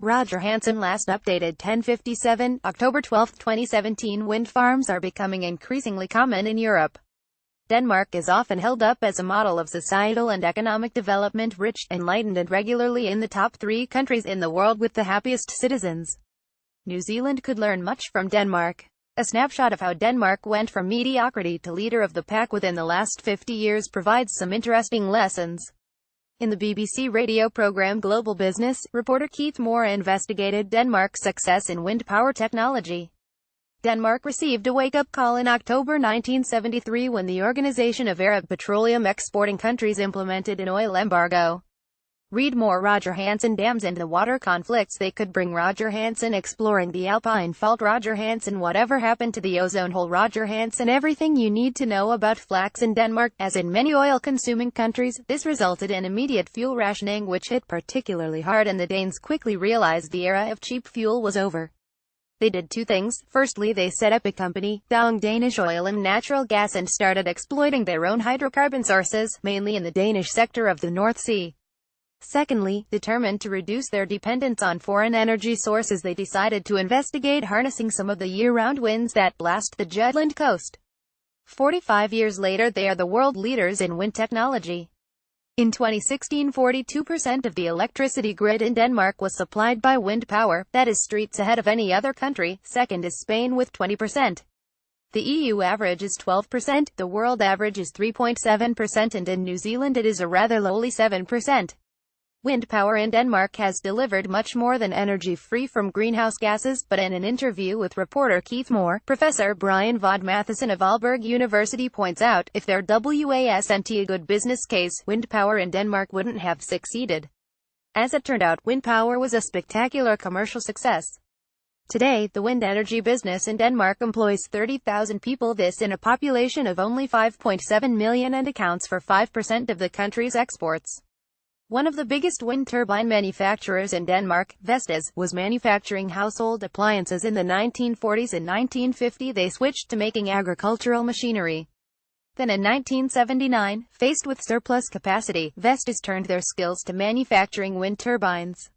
Roger HANSON Last updated 10:57, October 12, 2017. Wind farms are becoming increasingly common in Europe. Denmark is often held up as a model of societal and economic development, rich, enlightened and regularly in the top 3 countries in the world with the happiest citizens. New Zealand could learn much from Denmark. A snapshot of how Denmark went from mediocrity to leader of the pack within the last 50 years provides some interesting lessons. In the BBC radio programme Global Business, reporter Keith Moore investigated Denmark's success in wind power technology. Denmark received a wake-up call in October 1973 when the Organization of Arab Petroleum Exporting Countries implemented an oil embargo. Read more. Roger HANSON dams and the water conflicts they could bring. Roger HANSON exploring the Alpine Fault. Roger HANSON whatever happened to the ozone hole. Roger HANSON everything you need to know about flax in Denmark. As in many oil-consuming countries, this resulted in immediate fuel rationing which hit particularly hard, and the Danes quickly realized the era of cheap fuel was over. They did 2 things. Firstly, they set up a company, Dong Danish Oil and Natural Gas, and started exploiting their own hydrocarbon sources, mainly in the Danish sector of the North Sea. Secondly, determined to reduce their dependence on foreign energy sources, they decided to investigate harnessing some of the year-round winds that blast the Jutland coast. 45 years later, they are the world leaders in wind technology. In 2016, 42% of the electricity grid in Denmark was supplied by wind power, that is streets ahead of any other country. Second is Spain with 20%. The EU average is 12%, the world average is 3.7%, and in New Zealand it is a rather lowly 7%. Wind power in Denmark has delivered much more than energy free from greenhouse gases, but in an interview with reporter Keith Moore, Professor Brian Vod Matheson of Aalborg University points out, if there wasn't a good business case, wind power in Denmark wouldn't have succeeded. As it turned out, wind power was a spectacular commercial success. Today, the wind energy business in Denmark employs 30,000 people, this in a population of only 5.7 million, and accounts for 5% of the country's exports. One of the biggest wind turbine manufacturers in Denmark, Vestas, was manufacturing household appliances in the 1940s. In 1950 they switched to making agricultural machinery. Then in 1979, faced with surplus capacity, Vestas turned their skills to manufacturing wind turbines.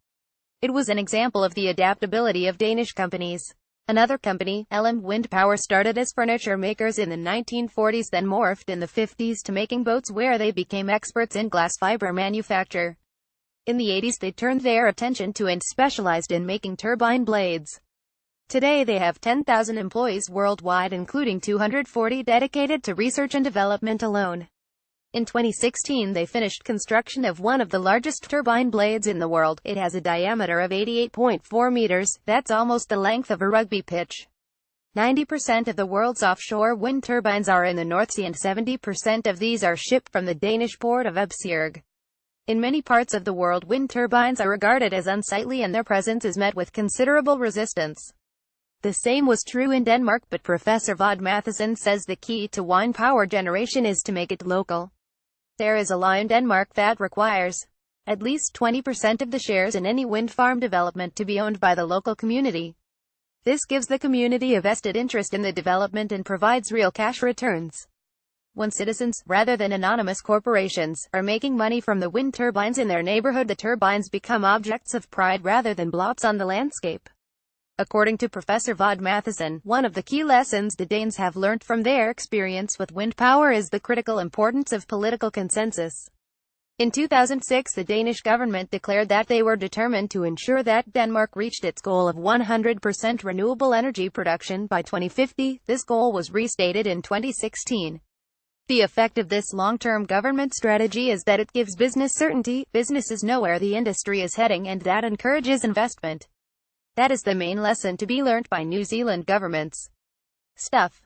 It was an example of the adaptability of Danish companies. Another company, LM Wind Power, started as furniture makers in the 1940s, then morphed in the 50s to making boats, where they became experts in glass fiber manufacture. In the 80s they turned their attention to and specialized in making turbine blades. Today they have 10,000 employees worldwide, including 240 dedicated to research and development alone. In 2016 they finished construction of one of the largest turbine blades in the world. It has a diameter of 88.4 meters, that's almost the length of a rugby pitch. 90% of the world's offshore wind turbines are in the North Sea, and 70% of these are shipped from the Danish port of Esbjerg. In many parts of the world, wind turbines are regarded as unsightly and their presence is met with considerable resistance. The same was true in Denmark, but Professor Vod Matheson says the key to wind power generation is to make it local. There is a law in Denmark that requires at least 20% of the shares in any wind farm development to be owned by the local community. This gives the community a vested interest in the development and provides real cash returns. When citizens, rather than anonymous corporations, are making money from the wind turbines in their neighborhood, the turbines become objects of pride rather than blots on the landscape. According to Professor Vod Matheson, one of the key lessons the Danes have learnt from their experience with wind power is the critical importance of political consensus. In 2006, the Danish government declared that they were determined to ensure that Denmark reached its goal of 100% renewable energy production by 2050. This goal was restated in 2016. The effect of this long-term government strategy is that it gives business certainty. Businesses know where the industry is heading, and that encourages investment. That is the main lesson to be learnt by New Zealand governments. Stuff.